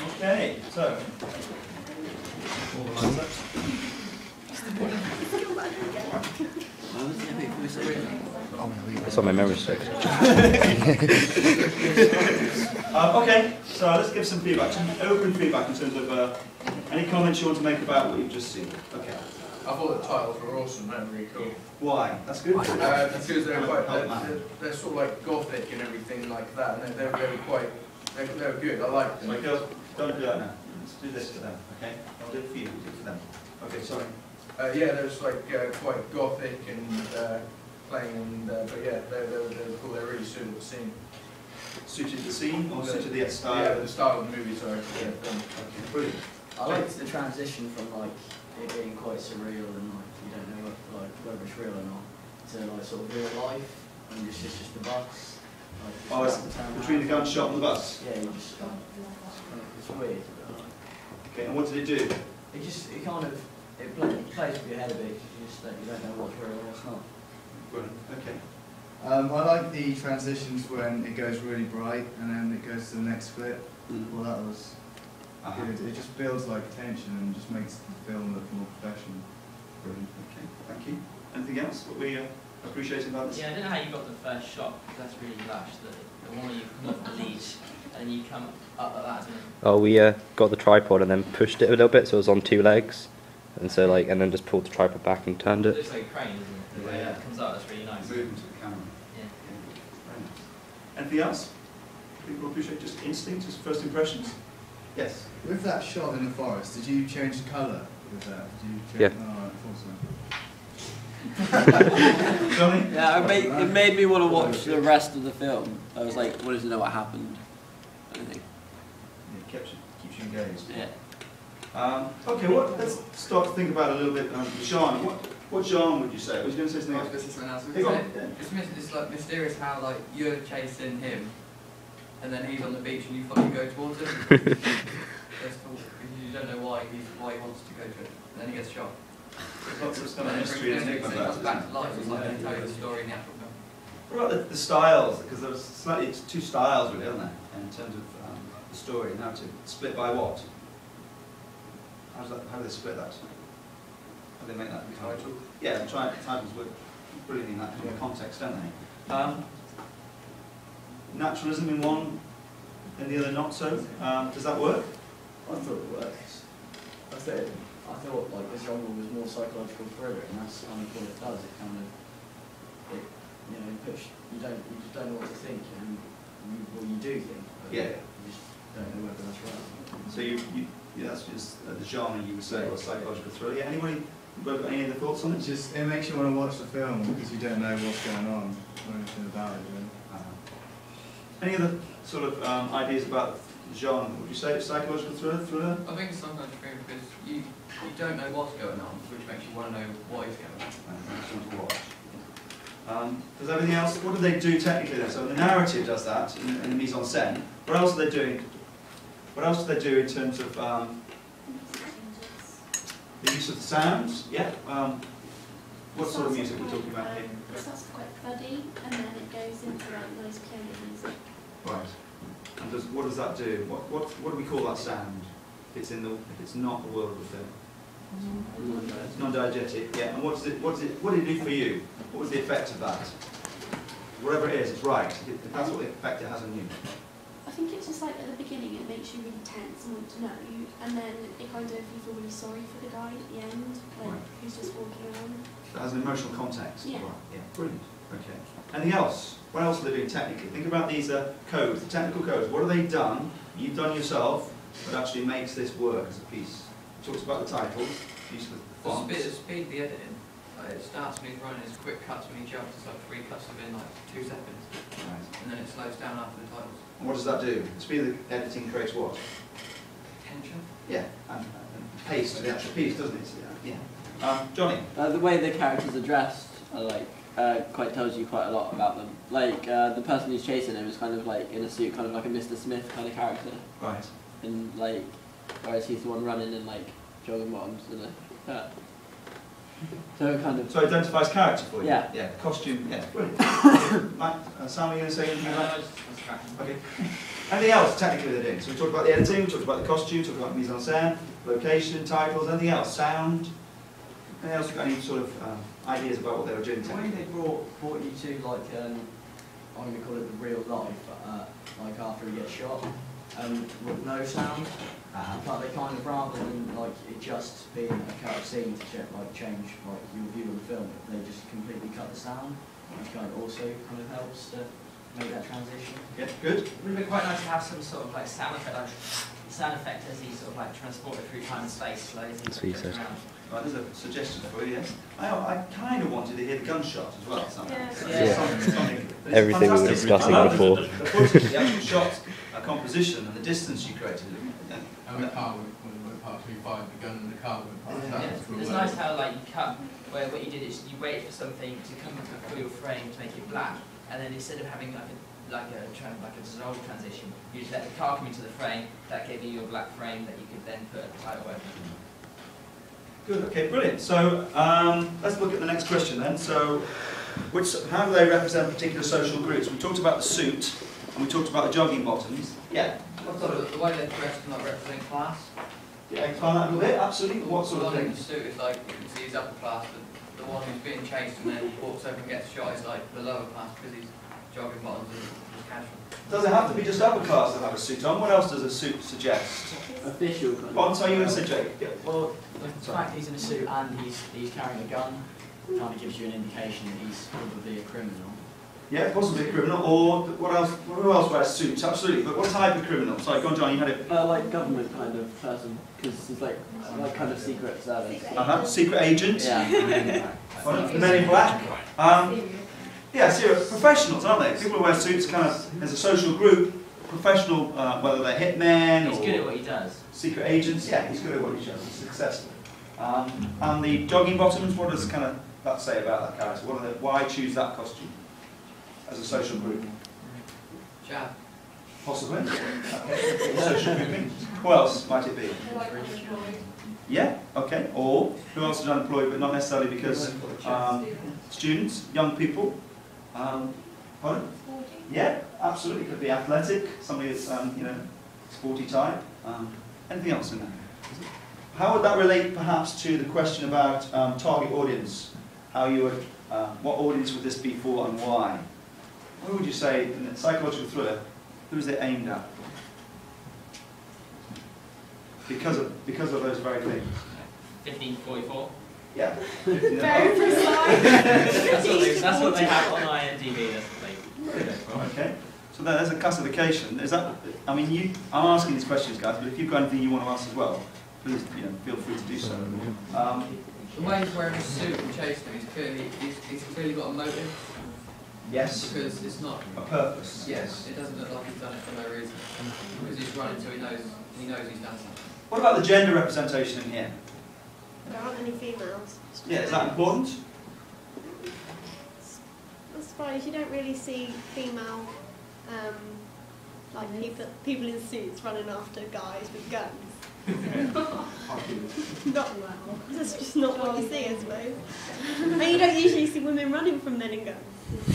Okay, so. It's on my memory stick. Okay, so let's give some feedback, some open feedback in terms of any comments you want to make about what you've just seen. Okay. I thought the titles were awesome, they're really cool. Why? That's good. Because they're quite, they're sort of like gothic and everything like that, and they were quite, they were good. I like them. Sorry, girls, don't do that now. Let's do this for them, okay? I'll do it for you, do it for them. Okay, sorry. Yeah, they're just like quite gothic and plain, and but yeah, they were cool. They really suited the scene. Suited the scene or suited the style? Yeah, the style of the movie. Sorry. Yeah. Okay, brilliant. I liked the transition from like it being quite surreal and like you don't know whether it's real or not to like sort of real life and it's just the bus. Like, Oh, it's between the gunshot and the bus? Yeah, you just it's weird. Okay, and what did it do? It kind of plays with your head a bit because you don't know what's real and what's not. Brilliant, okay. I like the transitions when it goes really bright and then it goes to the next clip. Well, that was good. It just builds like tension and just makes the film look more professional. Brilliant, okay, thank you. Anything else what we appreciate about this? Yeah, I don't know how you got the first shot, because that's really lush. The one where you come off the leash and you come up like that, isn't it? Oh, we got the tripod and then pushed it a little bit so it was on 2 legs. And so like, and then just pulled the tripod back and turned It it. looks like a crane, doesn't it? The way it comes out, that's really nice. Movement to the camera. Yeah. Very nice. Anything else? People appreciate just instinct, just first impressions? Yes. With that shot in the forest, did you change the colour with that? Did you change? Yeah. Oh, I thought so. Johnny? Yeah, it made me want to watch the rest of the film. I was like, wanted to know what happened. I think. Yeah, keeps you engaged. Yeah. Okay, let's start to think about a little bit genre. What genre would you say? Was you going to say something I was else? going to say something else. Hey, go on. It's like mysterious how like you're chasing him, and then he's on the beach and you go towards him. That's cool because you don't know why he wants to go to it. And then he gets shot. There's lots of kind of And mystery and then it enigma comes about back it. to life. It's like they tell you the story in the actual film. What about the styles? Because there's slightly two styles really, aren't there? In terms of the story, narrative. Split by what? How do they split that? How do they make that title? Yeah, the titles work brilliantly in that kind of context, don't they? Naturalism in one and the other not so. Does that work? I thought it works. I thought like the genre was more psychological thriller, and that's kind of what it does. It kind of you just don't know what to think, and you do think. But Yeah. You just don't know whether that's right. So that's just the genre you would say, or psychological thriller. Yeah. Anybody got any other thoughts on it? It makes you want to watch the film because you don't know what's going on or anything about it. Really. Any other sort of ideas about the genre? Would you say it's psychological thriller? I think it's sometimes true because you don't know what's going on, which makes you want to know what is going on. To watch. Does everything else? What do they do technically then? So the narrative does that in the mise en scène. What else are they doing? What else do they do in terms of the use of the sounds? Yeah. What sort of music we're talking about here? It starts quite fuddy, and then it goes into like nice piano music. Right. And what does that do? What do we call that sound? If it's not the world of the film. It's non-diegetic. Yeah. And what did it do for you? What was the effect of that? Whatever it is, it's right. If that's what the effect it has on you. I think it's just like at the beginning it makes you really tense and want to know, and then it kind of you feel really sorry for the guy at the end, like who's just walking around. It has an emotional context. Yeah. Right. Yeah. Brilliant. Okay. Anything else? What else are they doing technically? Think about these codes, the technical codes. What have they done? You've done yourself, but actually makes this work as a piece. It talks about the titles, use of the fonts. The speed, the editing. It starts when he's running, it's quick cuts when he jumps, it's like 3 cuts within like 2 seconds. Right. And then it slows down after the titles. And what does that do? The speed of the editing creates what? Tension. Yeah, and pace to the actual piece, doesn't it? Yeah. Johnny? The way the characters are dressed are like quite tells you quite a lot about them. Like the person who's chasing him is kind of like in a suit, kind of like a Mr. Smith kind of character. Right. And like, whereas he's the one running in like jogging bottoms and a shirt. So it kind of. So it identifies character for you? Yeah. Yeah, costume, yeah, brilliant. Mike, Sam, are you going to say anything about that? Okay. Anything else technically they're doing? So we talked about the editing, we talked about the costume, we talked about mise en scène, location, titles, anything else? Sound? Anything else? Got any sort of ideas about what they were doing The way technically? they brought you to like I'm going to call it the real life, like after he gets shot, with no sound. But they kind of, rather than like it just being a cut scene to change like your view of the film, they just completely cut the sound, which kind of also kind of helps to make that transition. Yeah, good. It would have been quite nice to have some sort of like sound effect as he's sort of like transported through time and space, like as he That's what he goes said. around. Right, there's a suggestion for you, yes. I kind of wanted to hear the gunshot as well. Somehow. Yeah. Something. But it's Everything we were fantastic. discussing I love before. The footage, the actual shot, composition, and the distance you created. Yeah. And the car went past, we fired the gun and the car went past. Yeah, That was cool. it's nice how like you cut where what you did is you waited for something to come through your frame to make it black, and then instead of having like a dissolve transition, you just let the car come into the frame. That gave you your black frame that you could then put a title over. Good. Okay. Brilliant. So let's look at the next question then. So, how do they represent particular social groups? We talked about the suit, and we talked about the jogging bottoms. Yeah. The way they're dressed can like represent class. Yeah. Expand that a little bit. Absolutely. What sort The of one in thing? the suit is like, you can see he's upper class, but the one who's being chased and then walks over and gets shot is like the lower class because he's jogging bottoms and he's casual. Does it have to be just upper class to have a suit on? What else does a suit suggest? Official kind of. Bon, so you going to say, Jake? Yeah. Well, the fact he's in a suit and he's carrying a gun kind of gives you an indication that he's probably a criminal. Yeah, possibly a criminal. Or what else? Who else wears suits? Absolutely. But what type of criminal? Sorry, go on, John. You had it. Like government kind of person, because he's like kind of secret service. Secret agent. Yeah. The Men in Black. Yeah, serious professionals, aren't they? People who wear suits, kind of as a social group, professional, whether they're hitmen He's or good at what he does. secret agents. Yeah, he's good at what he does. He's successful. And the jogging bottoms. What does kind of that say about that character? Why choose that costume as a social group? Jab. Possibly. Okay. Social grouping. Who else might it be? Yeah. Okay. Or who else is unemployed, but not necessarily because students, young people. Pardon? Yeah, absolutely. Could be athletic. Somebody that's sporty type. Anything else in there? How would that relate, perhaps, to the question about target audience? How you would, what audience would this be for, and why? What would you say in a psychological thriller? Who is it aimed at? Because of those very things. 1544. Yeah. Very precise. That's what they have on IMDb. That's what they. Okay. So there's a classification. Is that? I mean, I'm asking these questions, guys. But if you've got anything you want to ask as well, please, feel free to do so. The way he's wearing a suit and chasing him, he's clearly got a motive. Yes. Because it's not A purpose. Yes, it doesn't look like he's done it for no reason. Because he's running, so he knows he's done something. What about the gender representation in here? There aren't any females. Yeah, is that important? I suppose you don't really see female, people in suits running after guys with guns. Not well. That's just not what you see, I suppose. And you don't usually see women running from men and guns.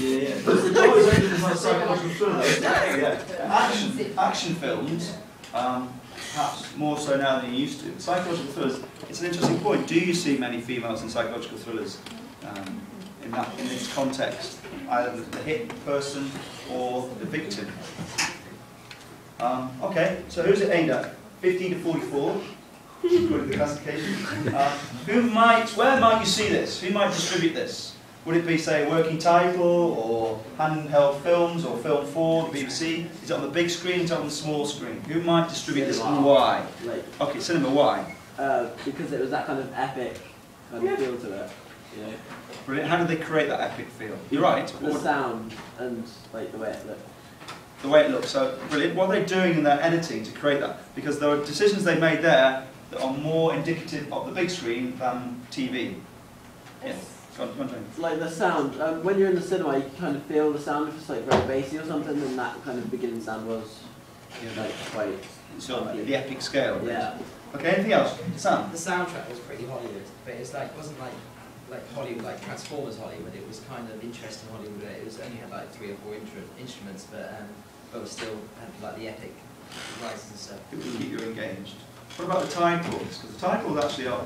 Yeah. It's always only because of psychological thriller. Yeah. Action films, perhaps more so now than you used to. Psychological thrillers. It's an interesting point. Do you see many females in psychological thrillers in this context, either the hit person or the victim? Okay. So who's it aimed at? 15 to 44. According to the classification. Where might you see this? Who might distribute this? Would it be, say, a working title, or handheld films, or Film 4, the BBC? Is it on the big screen, is it on the small screen? Who might distribute this and why? Okay, cinema, why? Because it was that kind of epic kind of feel to it. Brilliant. How did they create that epic feel? You're right. The sound and the way it looked. The way it looks. So, brilliant. What are they doing in their editing to create that? Because there are decisions they made there that are more indicative of the big screen than TV. Yes. Like the sound, when you're in the cinema, you kind of feel the sound. If it's like very bassy or something, then that kind of beginning sound was like quite. So the epic scale. Yeah. Okay. Anything else, Sam? The soundtrack was pretty Hollywood, but it's like it wasn't like like Hollywood, like Transformers Hollywood. It was kind of interesting Hollywood. It was only had like 3 or 4 instruments, but it still had like the epic rises and stuff. It will keep you engaged. What about the titles? Because the titles actually are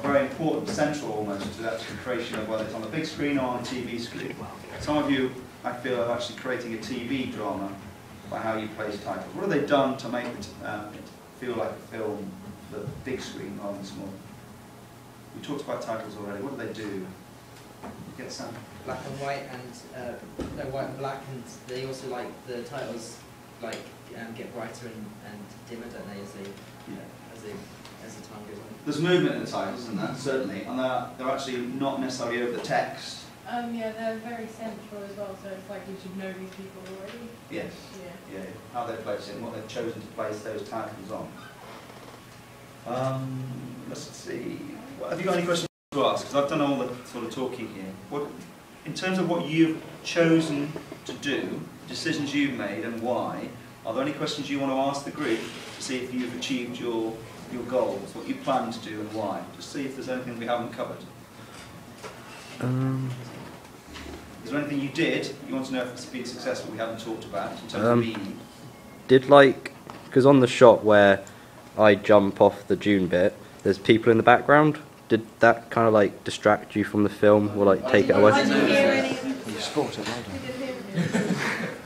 very important, central almost to that creation of whether it's on the big screen or on the TV screen. Some of you, I feel, are actually creating a TV drama by how you place titles. What have they done to make it feel like a film, the big screen rather than small? We talked about titles already. What do they do? You get some? Black and white and no, white and black, and they also like the titles like get brighter and dimmer, don't they, as they as the time goes on. There's movement in the titles, isn't there? Certainly, and they're actually not necessarily over the text. Yeah, they're very central as well, so it's like you should know these people already. Yes. Yeah. Yeah. How they place it and what they've chosen to place those titles on. Let's see. Have you got any questions to ask? Because I've done all the sort of talking here. What, in terms of what you've chosen to do, decisions you've made and why, are there any questions you want to ask the group to see if you've achieved your goals, what you plan to do and why? Just see if there's anything we haven't covered. Is there anything you did you want to know if it's been successful we haven't talked about in terms of meaning? Because on the shot where I jump off the dune bit, there's people in the background. Did that kind of like distract you from the film or like take it away? I didn't hear any. You sport it, well done.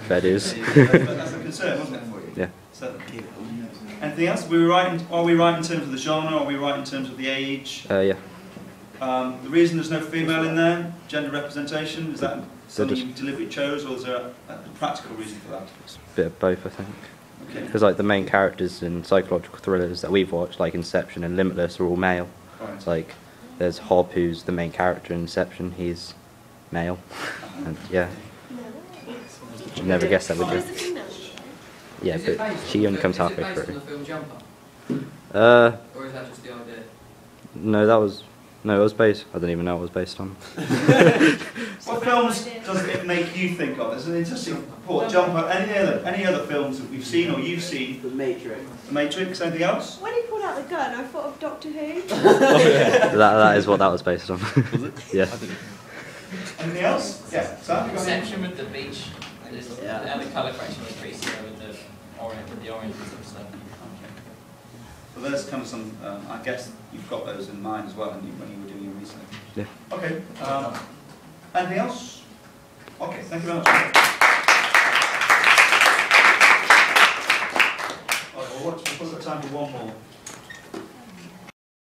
Fair dues. That's a concern, wasn't it, for you? Yeah. Certainly. Anything else? Are we right in terms of the genre? Are we right in terms of the age? Yeah. The reason there's no female in there, gender representation, is that something you deliberately chose, or is there a practical reason for that? It's a bit of both, I think. Okay. Because like the main characters in psychological thrillers that we've watched, like Inception and Limitless, are all male. Right. It's like there's Hobb, who's the main character in Inception. He's male, and yeah, you'd never guess that, would Where's the you? female? Yeah, Is it but based she on only the comes film- halfway Is it based through. on the film Jumper? Or is that just the idea? No, it was based. I don't even know what it was based on. What films does it make you think of? It's an interesting thought. Jumper. Any other films that we've seen or you've seen? The Matrix. The Matrix. Anything else? When he pulled out the gun, I thought of Doctor Who. That is what that was based on. Was it? Yeah. Anything else? Yeah. Sam, you got any? Inception with the beach, and the colour correction was pretty similar with the oranges and stuff. So there's kind of some. I guess you've got those in mind as well when you were doing your research. Yeah. Okay. Anything else? Okay. Thank you very much. All right, we've probably got time for one more.